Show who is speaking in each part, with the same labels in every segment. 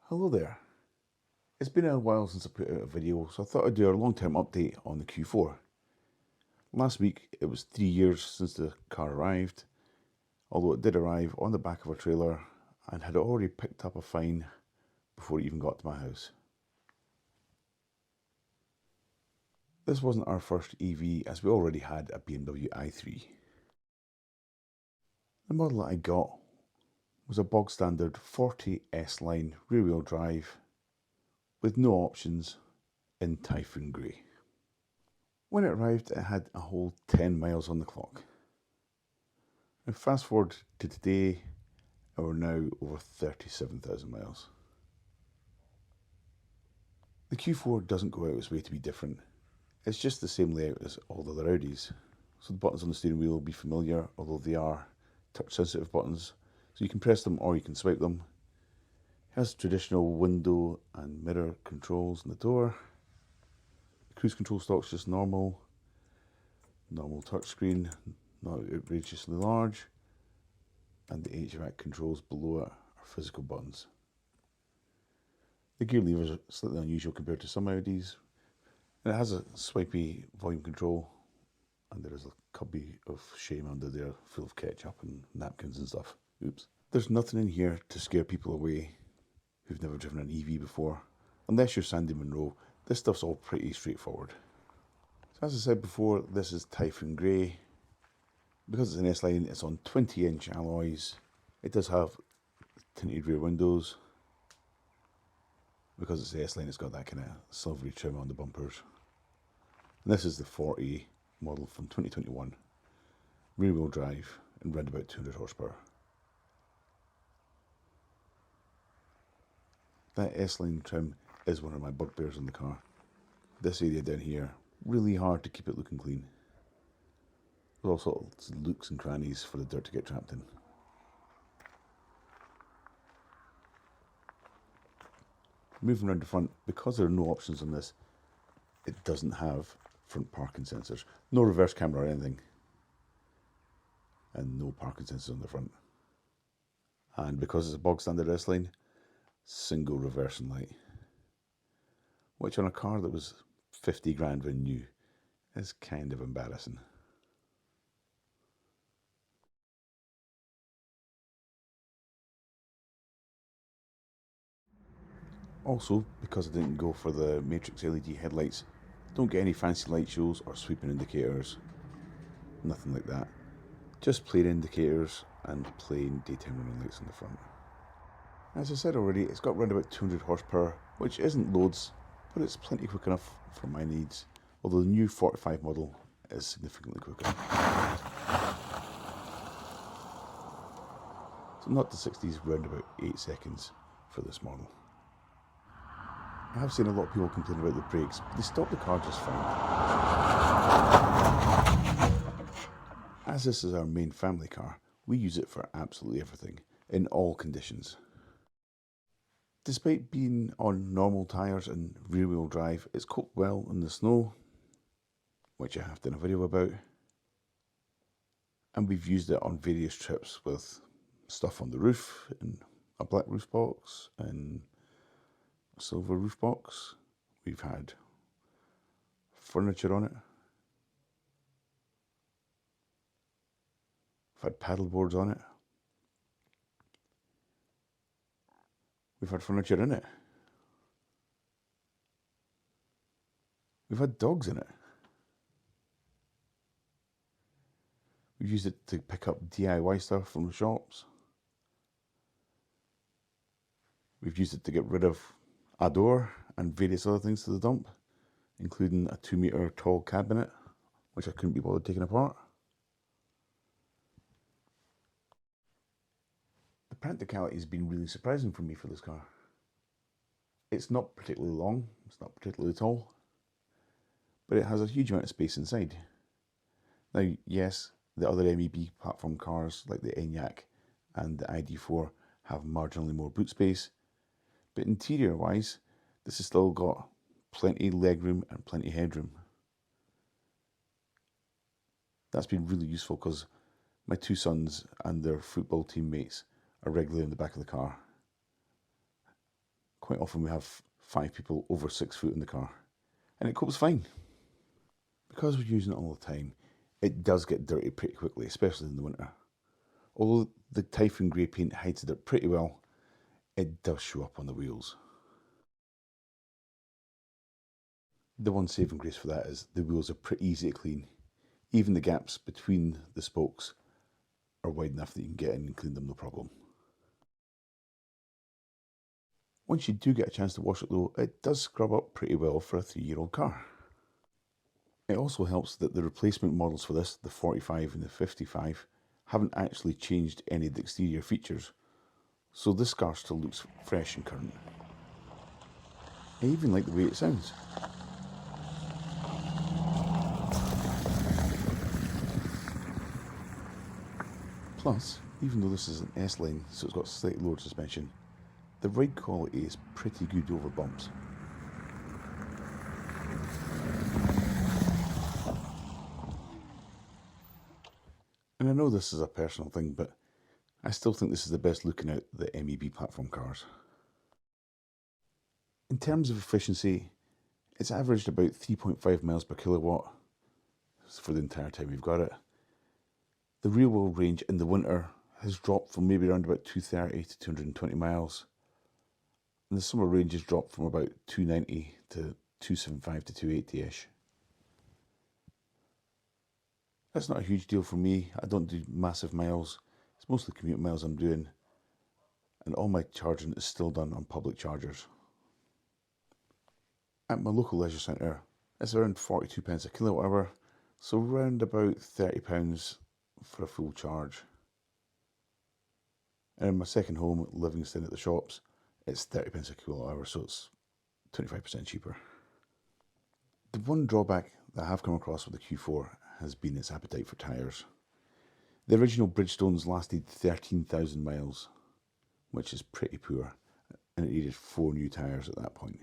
Speaker 1: Hello there. It's been a while since I put out a video, so I thought I'd do a long-term update on the Q4. Last week, it was 3 years since the car arrived, although it did arrive on the back of a trailer and had already picked up a fine before it even got to my house. This wasn't our first EV, as we already had a BMW i3. The model that I got was a bog standard 40 S-Line rear-wheel drive with no options in Typhoon Grey. When it arrived, it had a whole 10 miles on the clock. And fast forward to today, and we're now over 37,000 miles. The Q4 doesn't go out its way to be different. It's just the same layout as all the other Audis. So the buttons on the steering wheel will be familiar, although they are touch sensitive buttons. So you can press them or you can swipe them. It has traditional window and mirror controls on the door. The cruise control stock's just normal touchscreen, not outrageously large, and the HVAC controls below it are physical buttons. The gear levers are slightly unusual compared to some Audis, and it has a swipey volume control, and there is a cubby of shame under there full of ketchup and napkins and stuff. Oops. There's nothing in here to scare people away who've never driven an EV before. Unless you're Sandy Munro, this stuff's all pretty straightforward. So as I said before, this is Typhoon Grey. Because it's an S-Line, it's on 20-inch alloys. It does have tinted rear windows. Because it's the S-Line, it's got that kind of silvery trim on the bumpers. And this is the 40 model from 2021. Rear-wheel drive and around about 200 horsepower. That S-Line trim is one of my bugbears in the car. This area down here, really hard to keep it looking clean. There's all sorts of nooks and crannies for the dirt to get trapped in. Moving around the front, because there are no options on this, it doesn't have front parking sensors. No reverse camera or anything. And no parking sensors on the front. And because it's a bog standard S-Line, single reversing light. Which on a car that was 50 grand when new is kind of embarrassing. Also, because I didn't go for the Matrix LED headlights, don't get any fancy light shows or sweeping indicators. Nothing like that. Just plain indicators and plain daytime running lights on the front. As I said already, it's got around about 200 horsepower, which isn't loads, but it's plenty quick enough for my needs, although the new 45 model is significantly quicker. So not the 60s, round about 8 seconds for this model. I have seen a lot of people complain about the brakes, but they stop the car just fine. As this is our main family car, we use it for absolutely everything, in all conditions. Despite being on normal tyres and rear-wheel drive, it's coped well in the snow, which I have done a video about. And we've used it on various trips with stuff on the roof, in a black roof box, and a silver roof box. We've had furniture on it. We've had paddle boards on it. We've had furniture in it. We've had dogs in it. We've used it to pick up DIY stuff from the shops. We've used it to get rid of a door and various other things to the dump, including a 2-meter tall cabinet, which I couldn't be bothered taking apart. The practicality has been really surprising for me for this car. It's not particularly long, it's not particularly tall, but it has a huge amount of space inside. Now, yes, the other MEB platform cars like the Enyaq and the ID4 have marginally more boot space, but interior wise, this has still got plenty legroom and plenty headroom. That's been really useful because my 2 sons and their football teammates are regularly in the back of the car. Quite often we have 5 people over 6 foot in the car, and it copes fine. Because we're using it all the time, it does get dirty pretty quickly, especially in the winter. Although the Typhoon Grey paint hides it pretty well, it does show up on the wheels. The one saving grace for that is the wheels are pretty easy to clean. Even the gaps between the spokes are wide enough that you can get in and clean them no problem. Once you do get a chance to wash it though, it does scrub up pretty well for a 3-year-old car. It also helps that the replacement models for this, the 45 and the 55, haven't actually changed any of the exterior features, so this car still looks fresh and current. I even like the way it sounds. Plus, even though this is an S-Line, so it's got slightly lower suspension, the ride quality is pretty good over bumps. And I know this is a personal thing, but I still think this is the best looking out the MEB platform cars. In terms of efficiency, it's averaged about 3.5 miles per kilowatt for the entire time we've got it. The real world range in the winter has dropped from maybe around about 230 to 220 miles. And the summer range has dropped from about 290 to 275 to 280-ish. That's not a huge deal for me. I don't do massive miles. It's mostly commute miles I'm doing. And all my charging is still done on public chargers. At my local leisure centre, it's around 42 pence a kilowatt hour, so around about £30 for a full charge. And in my second home, Livingston at the shops, it's 30 pence a kilowatt hour, so it's 25% cheaper. The one drawback that I have come across with the Q4 has been its appetite for tyres. The original Bridgestones lasted 13,000 miles, which is pretty poor, and it needed 4 new tyres at that point.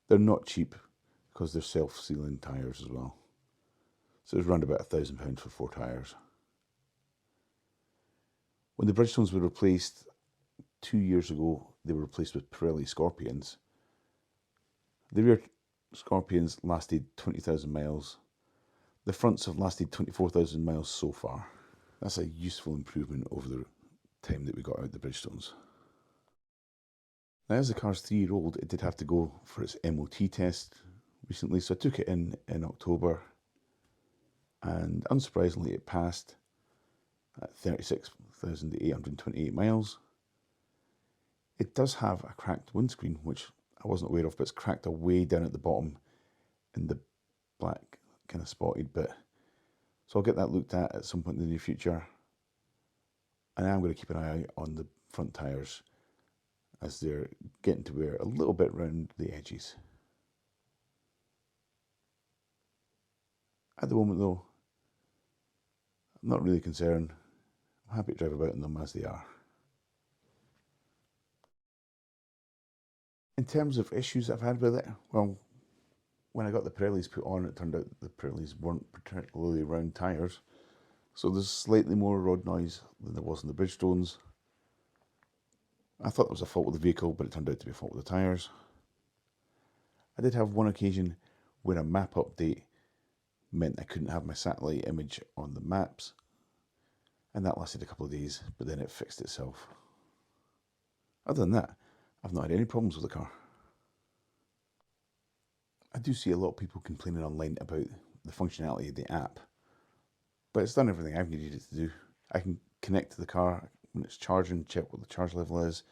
Speaker 1: They're not cheap because they're self-sealing tyres as well. So it's around about £1,000 for 4 tyres. When the Bridgestones were replaced 2 years ago, they were replaced with Pirelli Scorpions. The rear Scorpions lasted 20,000 miles. The fronts have lasted 24,000 miles so far. That's a useful improvement over the time that we got out the Bridgestones. Now, as the car's 3-year-old, it did have to go for its MOT test recently, so I took it in October, and unsurprisingly it passed at 36,828 miles. It does have a cracked windscreen, which I wasn't aware of, but it's cracked away down at the bottom in the black kind of spotted bit. So I'll get that looked at some point in the near future. And I am going to keep an eye on the front tyres as they're getting to wear a little bit round the edges. At the moment though, I'm not really concerned. I'm happy to drive about in them as they are. In terms of issues I've had with it, well, when I got the Pirellis put on, it turned out the Pirellis weren't particularly round tyres. So there's slightly more road noise than there was in the Bridgestones. I thought it was a fault with the vehicle, but it turned out to be a fault with the tyres. I did have one occasion where a map update meant I couldn't have my satellite image on the maps, and that lasted a couple of days, but then it fixed itself. Other than that, I've not had any problems with the car. I do see a lot of people complaining online about the functionality of the app, but it's done everything I've needed it to do. I can connect to the car when it's charging, check what the charge level is.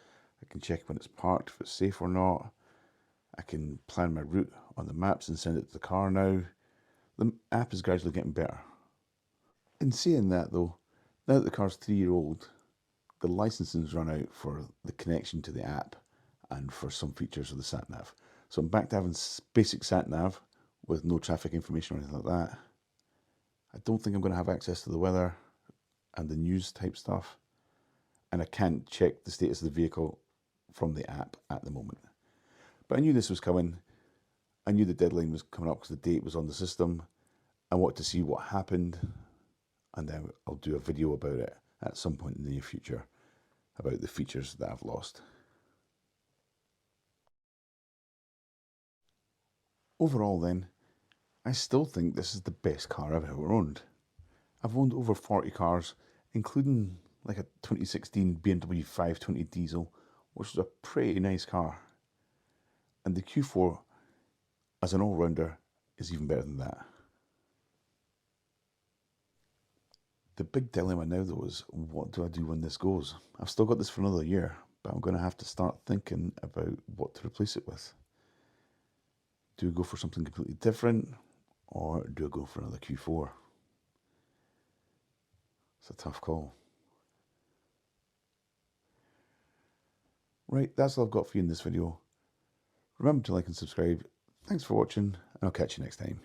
Speaker 1: I can check when it's parked, if it's safe or not. I can plan my route on the maps and send it to the car now. The app is gradually getting better. In saying that though, now that the car's 3-year-old, the licensing's run out for the connection to the app and for some features of the sat-nav. So I'm back to having basic sat-nav with no traffic information or anything like that. I don't think I'm going to have access to the weather and the news type stuff. And I can't check the status of the vehicle from the app at the moment. But I knew this was coming. I knew the deadline was coming up because the date was on the system. I wanted to see what happened, and then I'll do a video about it at some point in the near future about the features that I've lost. Overall then, I still think this is the best car I've ever owned. I've owned over 40 cars, including like a 2016 BMW 520 diesel, which was a pretty nice car. And the Q4, as an all-rounder, is even better than that. The big dilemma now though is, what do I do when this goes? I've still got this for another year, but I'm going to have to start thinking about what to replace it with. Do I go for something completely different, or do I go for another Q4? It's a tough call. Right, that's all I've got for you in this video. Remember to like and subscribe. Thanks for watching, and I'll catch you next time.